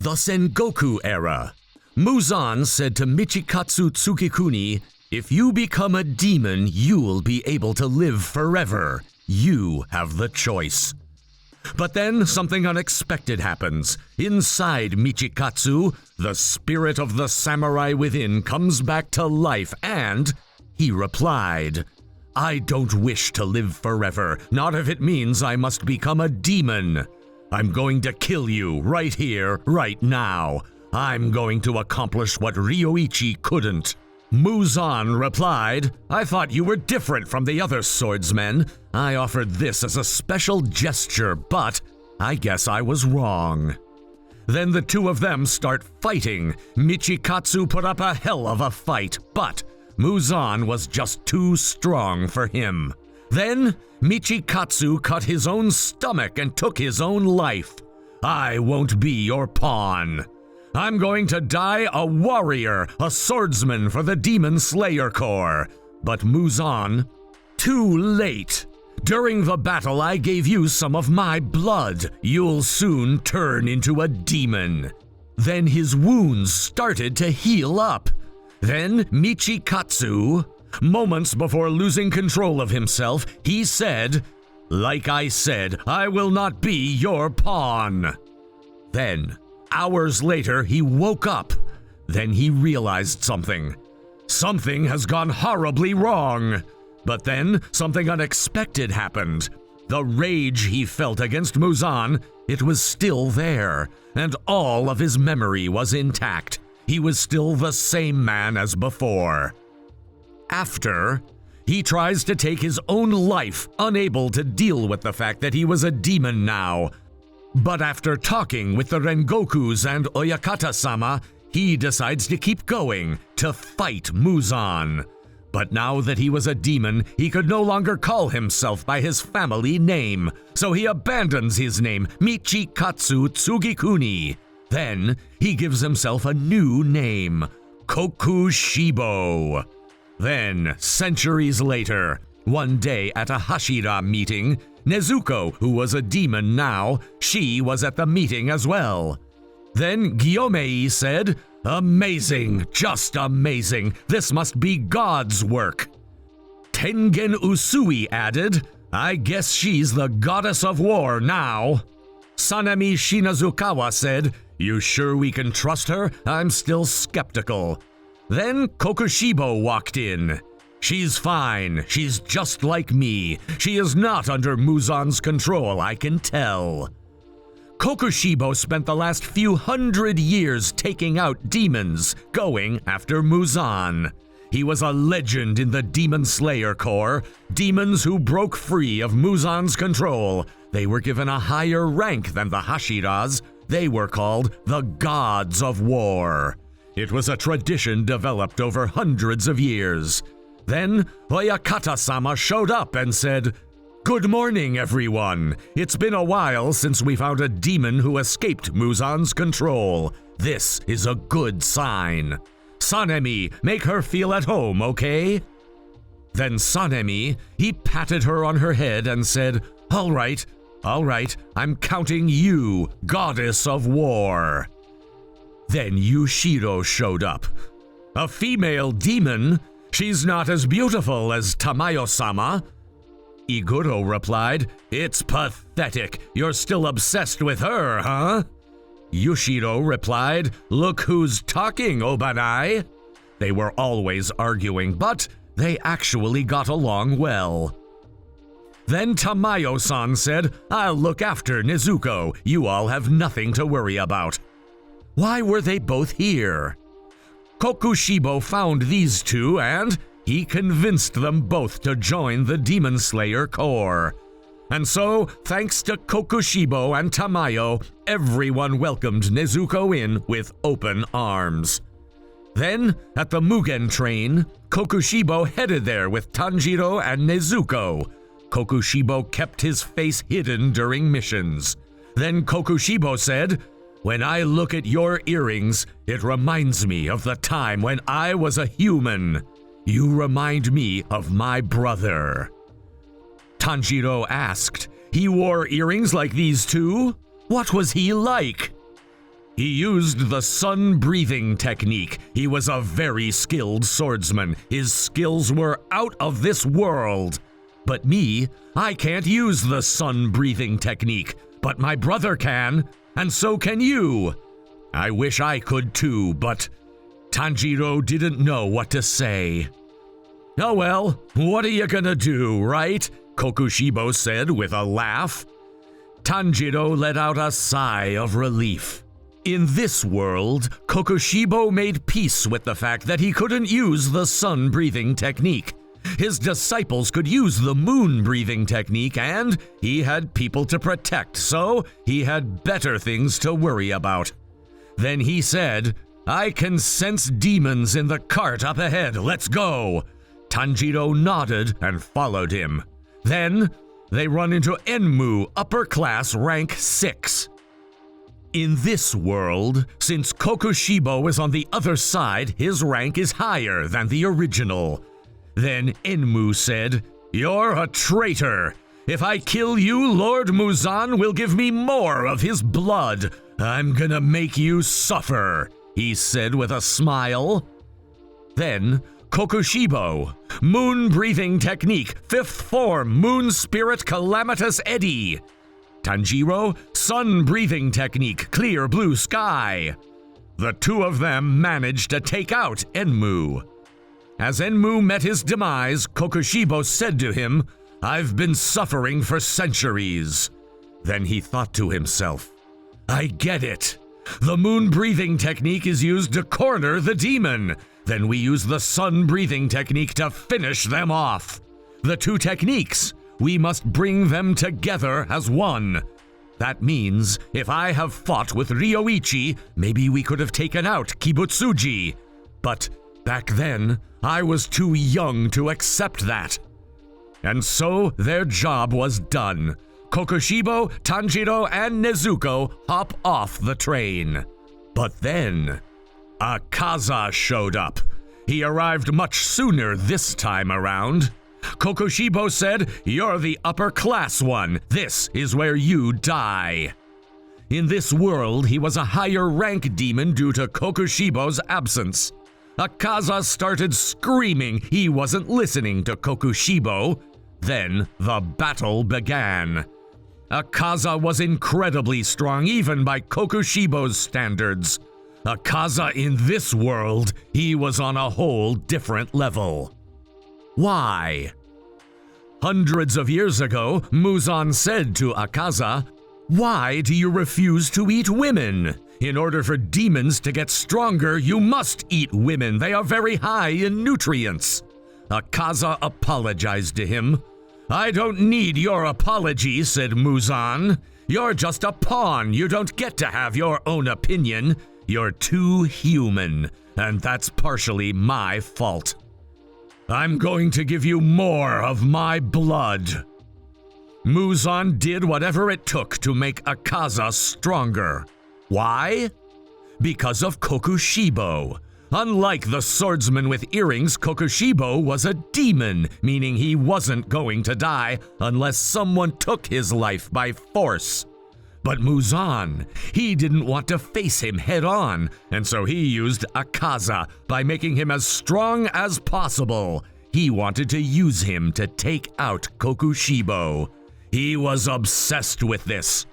the Sengoku era. Muzan said to Michikatsu Tsukikuni, "If you become a demon, you'll be able to live forever. You have the choice." But then something unexpected happens. Inside Michikatsu, the spirit of the samurai within comes back to life, and he replied, "I don't wish to live forever, not if it means I must become a demon. I'm going to kill you right here, right now. I'm going to accomplish what Ryoichi couldn't." Muzan replied, "I thought you were different from the other swordsmen. I offered this as a special gesture, but I guess I was wrong." Then the two of them start fighting. Michikatsu put up a hell of a fight, but Muzan was just too strong for him. Then Michikatsu cut his own stomach and took his own life. "I won't be your pawn. I'm going to die a warrior, a swordsman for the Demon Slayer Corps." But Muzan, too late. "During the battle, I gave you some of my blood. You'll soon turn into a demon." Then his wounds started to heal up. Then Michikatsu, moments before losing control of himself, he said, "Like I said, I will not be your pawn." Then, hours later, he woke up. Then he realized something. Something has gone horribly wrong. But then something unexpected happened. The rage he felt against Muzan, it was still there, and all of his memory was intact. He was still the same man as before. After, he tries to take his own life, unable to deal with the fact that he was a demon now. But after talking with the Rengokus and Oyakata-sama, he decides to keep going, to fight Muzan. But now that he was a demon, he could no longer call himself by his family name, so he abandons his name, Michikatsu Tsugikuni. Then he gives himself a new name, Kokushibo. Then, centuries later, one day at a Hashira meeting, Nezuko, who was a demon now, she was at the meeting as well. Then Gyomei said, "Amazing, just amazing, this must be God's work." Tengen Usui added, "I guess she's the goddess of war now." Sanemi Shinazukawa said, "You sure we can trust her? I'm still skeptical." Then Kokushibo walked in. "She's fine, she's just like me. She is not under Muzan's control, I can tell." Kokushibo spent the last few hundred years taking out demons, going after Muzan. He was a legend in the Demon Slayer Corps, demons who broke free of Muzan's control. They were given a higher rank than the Hashiras. They were called the Gods of War. It was a tradition developed over hundreds of years. Then Oyakata-sama showed up and said, "Good morning, everyone. It's been a while since we found a demon who escaped Muzan's control. This is a good sign. Sanemi, make her feel at home, okay?" Then Sanemi, he patted her on her head and said, all right, I'm counting you, goddess of war." Then Yushiro showed up. "A female demon? She's not as beautiful as Tamayo-sama." Iguro replied, "It's pathetic. You're still obsessed with her, huh?" Yushiro replied, "Look who's talking, Obanai." They were always arguing, but they actually got along well. Then Tamayo-san said, "I'll look after Nezuko. You all have nothing to worry about." Why were they both here? Kokushibo found these two and he convinced them both to join the Demon Slayer Corps. And so, thanks to Kokushibo and Tamayo, everyone welcomed Nezuko in with open arms. Then, at the Mugen train, Kokushibo headed there with Tanjiro and Nezuko. Kokushibo kept his face hidden during missions. Then Kokushibo said, "When I look at your earrings, it reminds me of the time when I was a human. You remind me of my brother." Tanjiro asked, "He wore earrings like these too? What was he like?" He used the sun-breathing technique. He was a very skilled swordsman. His skills were out of this world. But me, I can't use the sun-breathing technique, but my brother can, and so can you. I wish I could too, but Tanjiro didn't know what to say. Oh well, what are you gonna do, right? Kokushibo said with a laugh. Tanjiro let out a sigh of relief. In this world, Kokushibo made peace with the fact that he couldn't use the sun-breathing technique. His disciples could use the moon-breathing technique, and he had people to protect, so he had better things to worry about. Then he said, "I can sense demons in the cart up ahead. Let's go." Tanjiro nodded and followed him. Then they run into Enmu, upper class, rank 6. In this world, since Kokushibo is on the other side, his rank is higher than the original. Then Enmu said, "You're a traitor. If I kill you, Lord Muzan will give me more of his blood. I'm gonna make you suffer," he said with a smile. Then Kokushibo, moon-breathing technique, 5th form, moon spirit calamitous eddy. Tanjiro, sun-breathing technique, clear blue sky. The two of them managed to take out Enmu. As Enmu met his demise, Kokushibo said to him, "I've been suffering for centuries." Then he thought to himself, "I get it. The moon-breathing technique is used to corner the demon. Then we use the sun-breathing technique to finish them off. The two techniques, we must bring them together as one. That means if I have fought with Ryoichi, maybe we could have taken out Kibutsuji. But back then, I was too young to accept that." And so their job was done. Kokushibo, Tanjiro, and Nezuko hop off the train. But then Akaza showed up. He arrived much sooner this time around. Kokushibo said, "You're the upper class one. This is where you die." In this world, he was a higher rank demon due to Kokushibo's absence. Akaza started screaming. He wasn't listening to Kokushibo. Then the battle began. Akaza was incredibly strong even by Kokushibo's standards. Akaza in this world, he was on a whole different level. Why? Hundreds of years ago, Muzan said to Akaza, "Why do you refuse to eat women? In order for demons to get stronger, you must eat women. They are very high in nutrients." Akaza apologized to him. "I don't need your apology," said Muzan. "You're just a pawn. You don't get to have your own opinion. You're too human, and that's partially my fault. I'm going to give you more of my blood." Muzan did whatever it took to make Akaza stronger. Why? Because of Kokushibo. Unlike the swordsman with earrings, Kokushibo was a demon, meaning he wasn't going to die unless someone took his life by force. But Muzan, he didn't want to face him head on, and so he used Akaza by making him as strong as possible. He wanted to use him to take out Kokushibo. He was obsessed with this.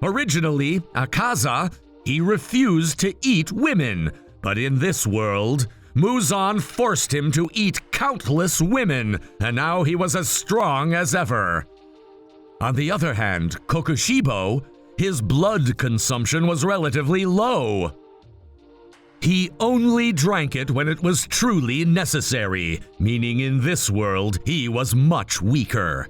Originally, Akaza, he refused to eat women, but in this world, Muzan forced him to eat countless women, and now he was as strong as ever. On the other hand, Kokushibo, his blood consumption was relatively low. He only drank it when it was truly necessary, meaning in this world he was much weaker.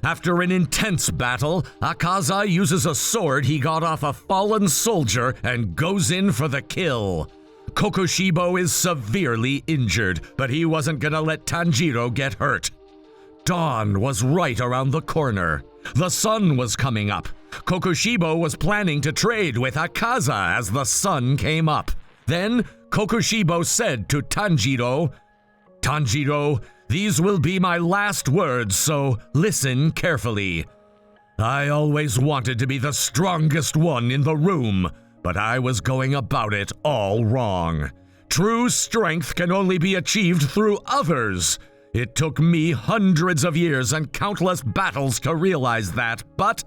After an intense battle, Akaza uses a sword he got off a fallen soldier and goes in for the kill. Kokushibo is severely injured, but he wasn't gonna let Tanjiro get hurt. Dawn was right around the corner. The sun was coming up. Kokushibo was planning to trade with Akaza as the sun came up. Then Kokushibo said to Tanjiro, "Tanjiro, these will be my last words, so listen carefully. I always wanted to be the strongest one in the room, but I was going about it all wrong. True strength can only be achieved through others. It took me hundreds of years and countless battles to realize that, but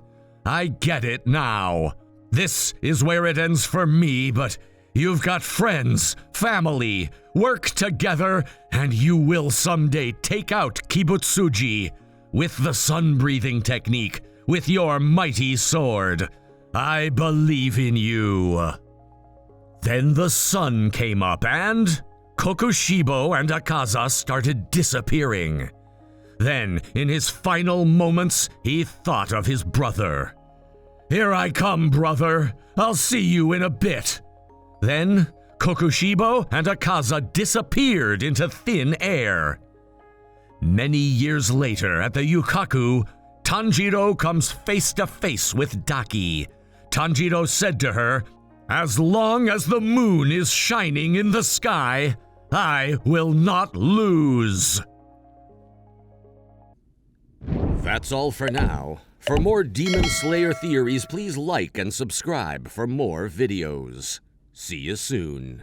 I get it now. This is where it ends for me, but you've got friends, family, work together, and you will someday take out Kibutsuji with the sun-breathing technique, with your mighty sword. I believe in you. Then the sun came up and Kokushibo and Akaza started disappearing. Then, in his final moments, he thought of his brother. "Here I come, brother. I'll see you in a bit." Then, Kokushibo and Akaza disappeared into thin air. Many years later, at the Yukaku, Tanjiro comes face to face with Daki. Tanjiro said to her, "As long as the moon is shining in the sky, I will not lose." That's all for now. For more Demon Slayer theories, please like and subscribe for more videos. See you soon.